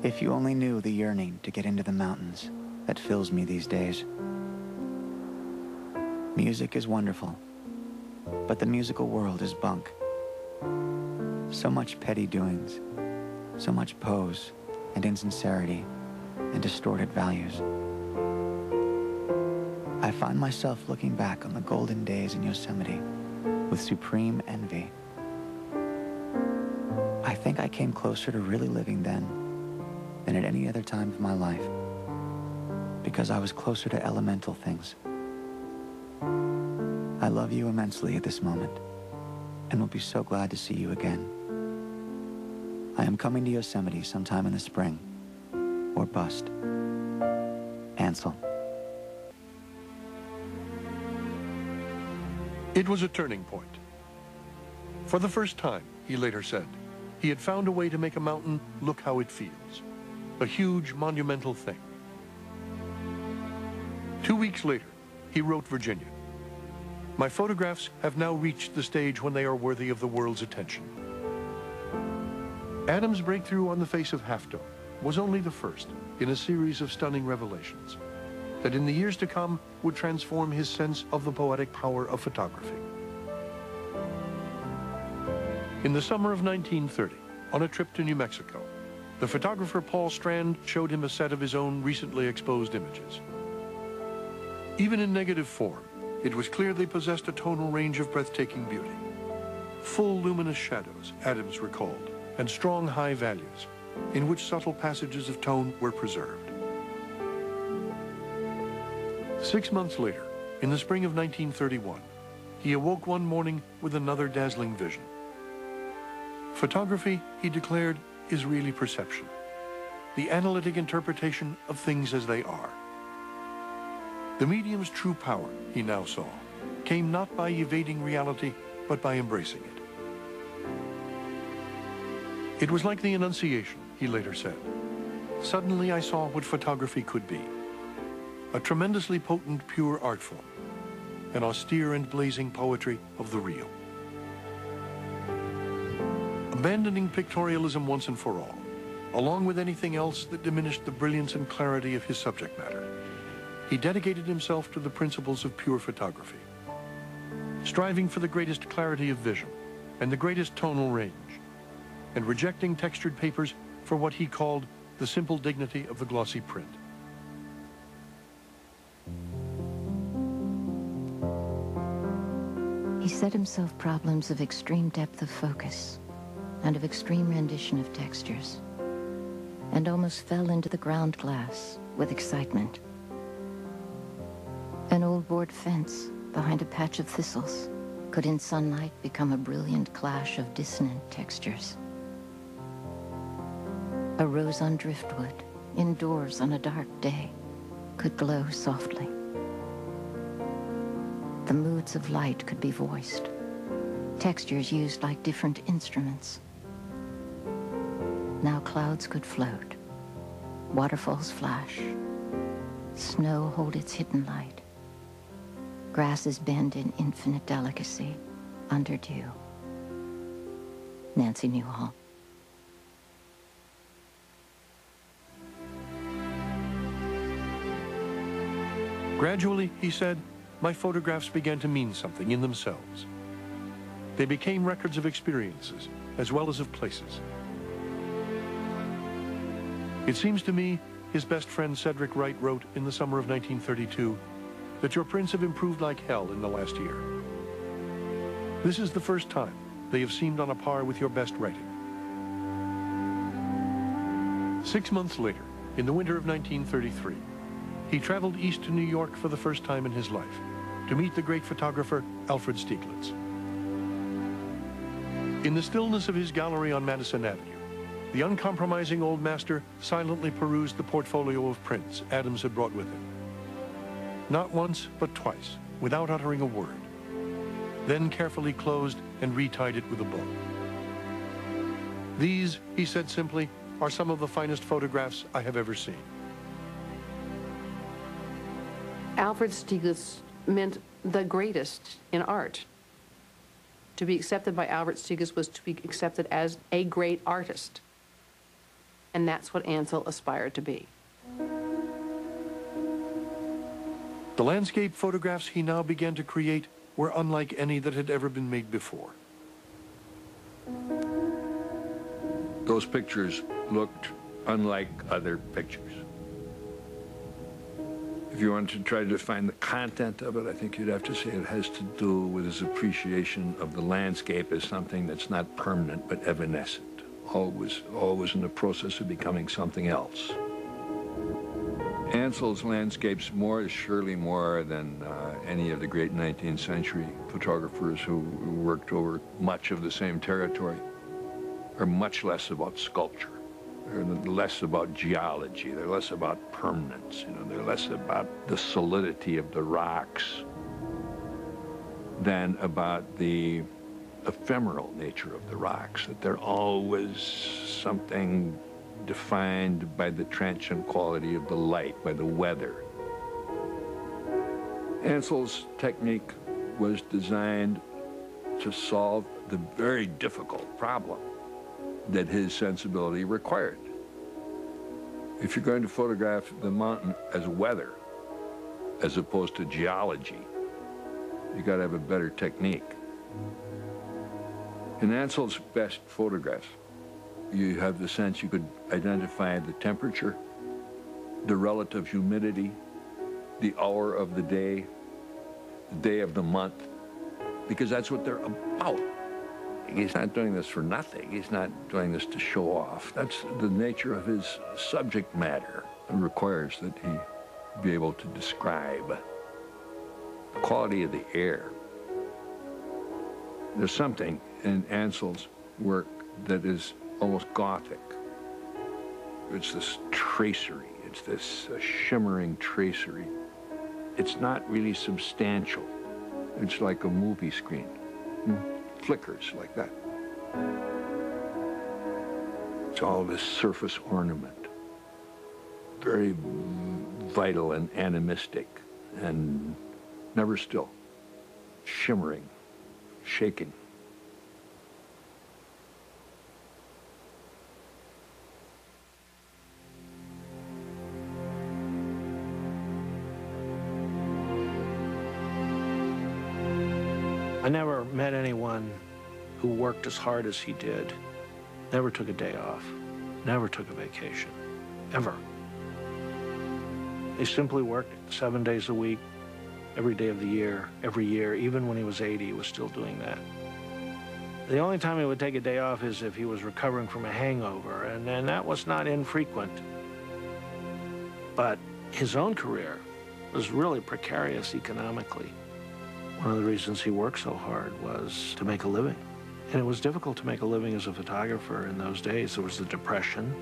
If you only knew the yearning to get into the mountains that fills me these days. Music is wonderful, but the musical world is bunk. So much petty doings, so much pose and insincerity and distorted values. I find myself looking back on the golden days in Yosemite with supreme envy. I think I came closer to really living then than at any other time of my life, because I was closer to elemental things. I love you immensely at this moment, and will be so glad to see you again. I am coming to Yosemite sometime in the spring, or bust. Ansel. It was a turning point. For the first time, he later said, he had found a way to make a mountain look how it feels. A huge, monumental thing. 2 weeks later, he wrote Virginia. My photographs have now reached the stage when they are worthy of the world's attention. Adams' breakthrough on the face of Half Dome was only the first in a series of stunning revelations that in the years to come would transform his sense of the poetic power of photography. In the summer of 1930, on a trip to New Mexico, the photographer Paul Strand showed him a set of his own recently exposed images. Even in negative form, it was clear they possessed a tonal range of breathtaking beauty. Full luminous shadows, Adams recalled, and strong high values, in which subtle passages of tone were preserved. 6 months later, in the spring of 1931, he awoke one morning with another dazzling vision. Photography, he declared, is really perception, the analytic interpretation of things as they are. The medium's true power, he now saw, came not by evading reality, but by embracing it. It was like the Annunciation, he later said. Suddenly I saw what photography could be. A tremendously potent, pure art form, an austere and blazing poetry of the real. Abandoning pictorialism once and for all, along with anything else that diminished the brilliance and clarity of his subject matter, he dedicated himself to the principles of pure photography, striving for the greatest clarity of vision and the greatest tonal range, and rejecting textured papers for what he called the simple dignity of the glossy print. He set himself problems of extreme depth of focus and of extreme rendition of textures, and almost fell into the ground glass with excitement. An old board fence behind a patch of thistles could in sunlight become a brilliant clash of dissonant textures. A rose on driftwood, indoors on a dark day, could glow softly. The moods of light could be voiced, textures used like different instruments. Now clouds could float, waterfalls flash, snow hold its hidden light, grasses bend in infinite delicacy under dew. Nancy Newhall. Gradually, he said, my photographs began to mean something in themselves. They became records of experiences, as well as of places. It seems to me, his best friend Cedric Wright wrote in the summer of 1932, that your prints have improved like hell in the last year. This is the first time they have seemed on a par with your best writing. 6 months later, in the winter of 1933, he traveled east to New York for the first time in his life to meet the great photographer Alfred Stieglitz. In the stillness of his gallery on Madison Avenue, the uncompromising old master silently perused the portfolio of prints Adams had brought with him. Not once, but twice, without uttering a word. Then carefully closed and retied it with a bow. These, he said simply, are some of the finest photographs I have ever seen. Alfred Stieglitz meant the greatest in art. To be accepted by Alfred Stieglitz was to be accepted as a great artist. And that's what Ansel aspired to be. The landscape photographs he now began to create were unlike any that had ever been made before. Those pictures looked unlike other pictures. If you wanted to try to define the content of it, I think you'd have to say it has to do with his appreciation of the landscape as something that's not permanent but evanescent, always in the process of becoming something else. Ansel's landscapes surely more than any of the great 19th century photographers who worked over much of the same territory are much less about sculpture. They're less about geology. They're less about permanence. They're less about the solidity of the rocks than about the ephemeral nature of the rocks, that they're always something defined by the transient quality of the light, by the weather. Ansel's technique was designed to solve the very difficult problem that his sensibility required. If you're going to photograph the mountain as weather, as opposed to geology, you got to have a better technique. In Ansel's best photographs, you have the sense you could identify the temperature, the relative humidity, the hour of the day of the month, because that's what they're about. He's not doing this for nothing. He's not doing this to show off. That's the nature of his subject matter. It requires that he be able to describe the quality of the air. There's something in Ansel's work that is almost Gothic. It's this tracery. It's this shimmering tracery. It's not really substantial. It's like a movie screen. Flickers like that. It's all this surface ornament. Very vital and animistic and never still. Shimmering, shaking. I never met anyone who worked as hard as he did, never took a day off, never took a vacation, ever. He simply worked 7 days a week, every day of the year, every year. Even when he was 80, he was still doing that. The only time he would take a day off is if he was recovering from a hangover, and that was not infrequent. But his own career was really precarious economically. One of the reasons he worked so hard was to make a living. And it was difficult to make a living as a photographer in those days. There was the Depression.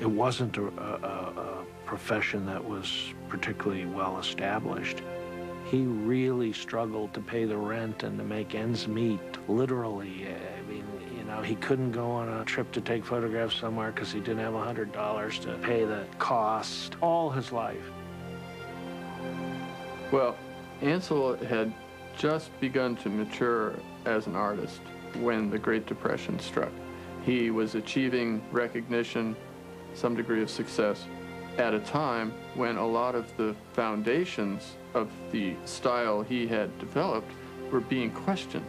It wasn't a profession that was particularly well established. He really struggled to pay the rent and to make ends meet, literally. I mean, he couldn't go on a trip to take photographs somewhere because he didn't have $100 to pay the cost all his life. Well, Ansel had just begun to mature as an artist when the Great Depression struck. He was achieving recognition, some degree of success, at a time when a lot of the foundations of the style he had developed were being questioned,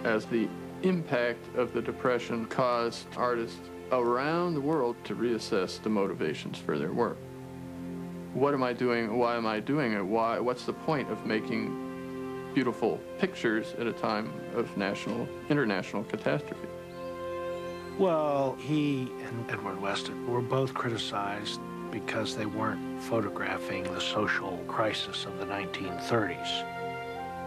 as the impact of the Depression caused artists around the world to reassess the motivations for their work. What am I doing? Why am I doing it? What's the point of making beautiful pictures at a time of international catastrophe? Well, he and Edward Weston were both criticized because they weren't photographing the social crisis of the 1930s.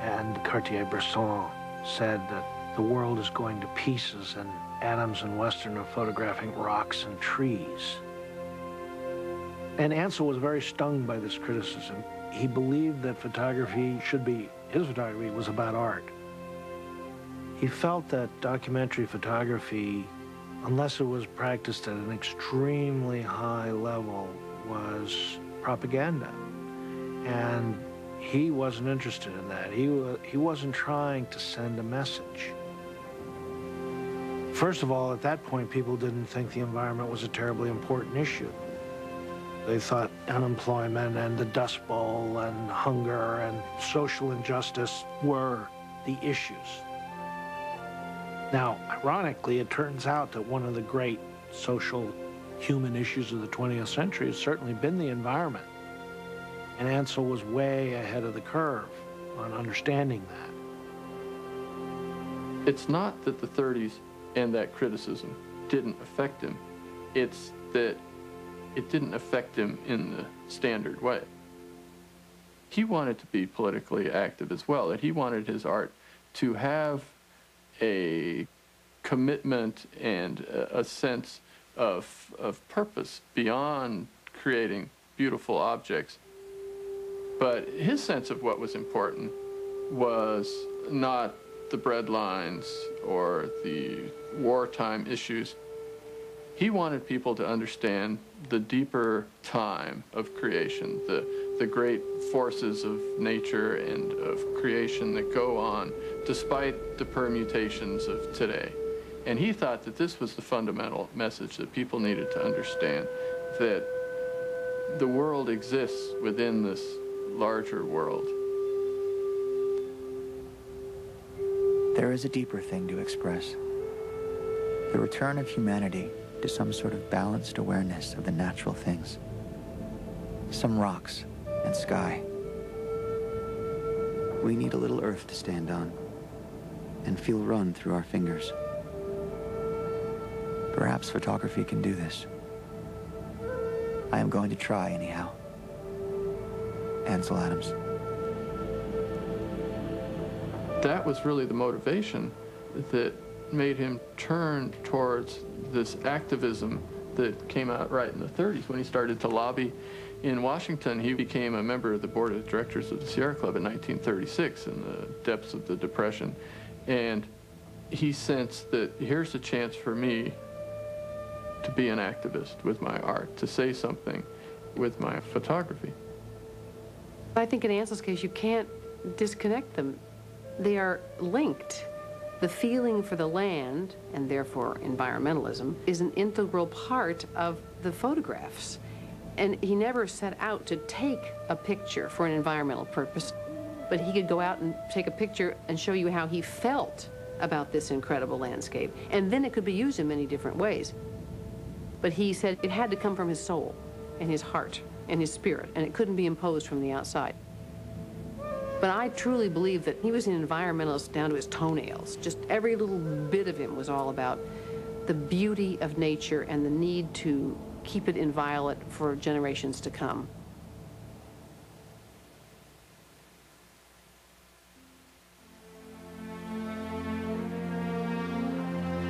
And Cartier-Bresson said that the world is going to pieces, and Adams and Weston are photographing rocks and trees. And Ansel was very stung by this criticism. He believed that his photography was about art. He felt that documentary photography, unless it was practiced at an extremely high level, was propaganda. And he wasn't interested in that. He wasn't trying to send a message. First of all, at that point, people didn't think the environment was a terribly important issue. They thought unemployment and the Dust Bowl and hunger and social injustice were the issues. Now, ironically, it turns out that one of the great social human issues of the 20th century has certainly been the environment. And Ansel was way ahead of the curve on understanding that. It's not that the 30s and that criticism didn't affect him. It's that it didn't affect him in the standard way. He wanted to be politically active as well, and he wanted his art to have a commitment and a sense of purpose beyond creating beautiful objects. But his sense of what was important was not the breadlines or the wartime issues. He wanted people to understand the deeper time of creation, the great forces of nature and of creation that go on despite the permutations of today. And he thought that this was the fundamental message that people needed to understand, that the world exists within this larger world. There is a deeper thing to express. The return of humanity to some sort of balanced awareness of the natural things. Some rocks and sky. We need a little earth to stand on and feel run through our fingers. Perhaps photography can do this. I am going to try anyhow. Ansel Adams. That was really the motivation that made him turn towards this activism that came out right in the 30s. When he started to lobby in Washington, he became a member of the board of directors of the Sierra Club in 1936 in the depths of the Depression. And he sensed that here's a chance for me to be an activist with my art, to say something with my photography. I think in Ansel's case, you can't disconnect them. They are linked. The feeling for the land, and therefore environmentalism, is an integral part of the photographs. And he never set out to take a picture for an environmental purpose, but he could go out and take a picture and show you how he felt about this incredible landscape. And then it could be used in many different ways. But he said it had to come from his soul and his heart and his spirit, and it couldn't be imposed from the outside. But I truly believe that he was an environmentalist down to his toenails. Just every little bit of him was all about the beauty of nature and the need to keep it inviolate for generations to come.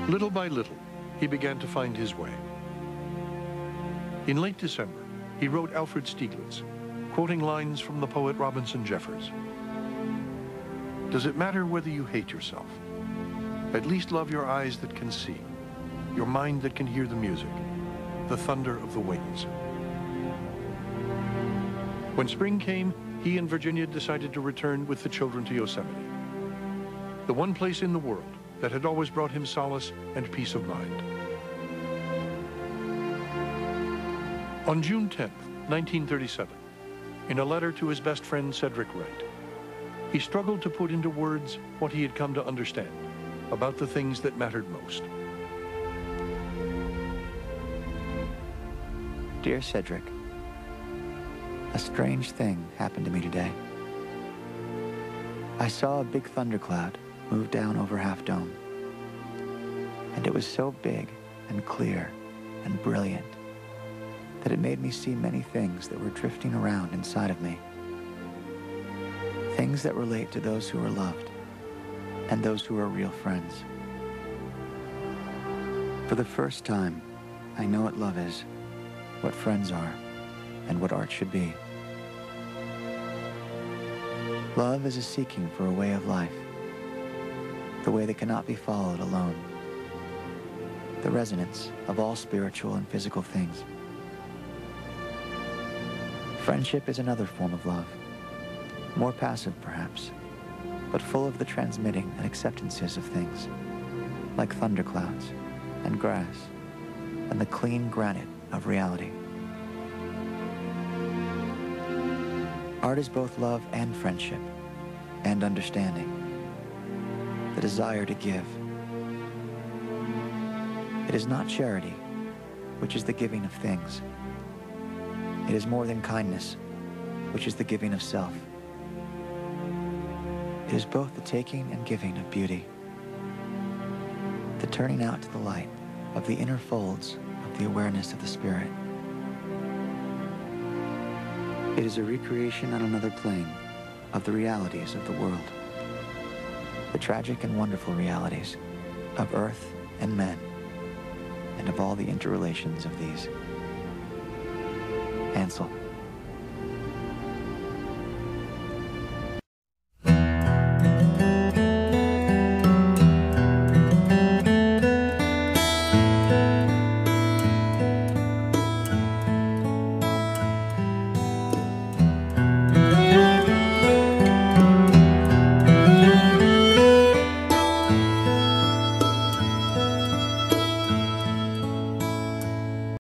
Little by little, he began to find his way. In late December, he wrote Alfred Stieglitz, quoting lines from the poet Robinson Jeffers. Does it matter whether you hate yourself? At least love your eyes that can see, your mind that can hear the music, the thunder of the wings. When spring came, he and Virginia decided to return with the children to Yosemite, the one place in the world that had always brought him solace and peace of mind. On June 10th, 1937, in a letter to his best friend Cedric Wright, he struggled to put into words what he had come to understand about the things that mattered most. Dear Cedric, a strange thing happened to me today. I saw a big thundercloud move down over Half Dome, and it was so big and clear and brilliant that it made me see many things that were drifting around inside of me. Things that relate to those who are loved and those who are real friends. For the first time, I know what love is, what friends are, and what art should be. Love is a seeking for a way of life, the way that cannot be followed alone, the resonance of all spiritual and physical things. Friendship is another form of love, more passive perhaps, but full of the transmitting and acceptances of things, like thunderclouds. and grass and the clean granite of reality. Art is both love and friendship and understanding, the desire to give. It is not charity, which is the giving of things. It is more than kindness, which is the giving of self. It is both the taking and giving of beauty, the turning out to the light of the inner folds of the awareness of the spirit. It is a recreation on another plane of the realities of the world, the tragic and wonderful realities of earth and men, and of all the interrelations of these. Ansel.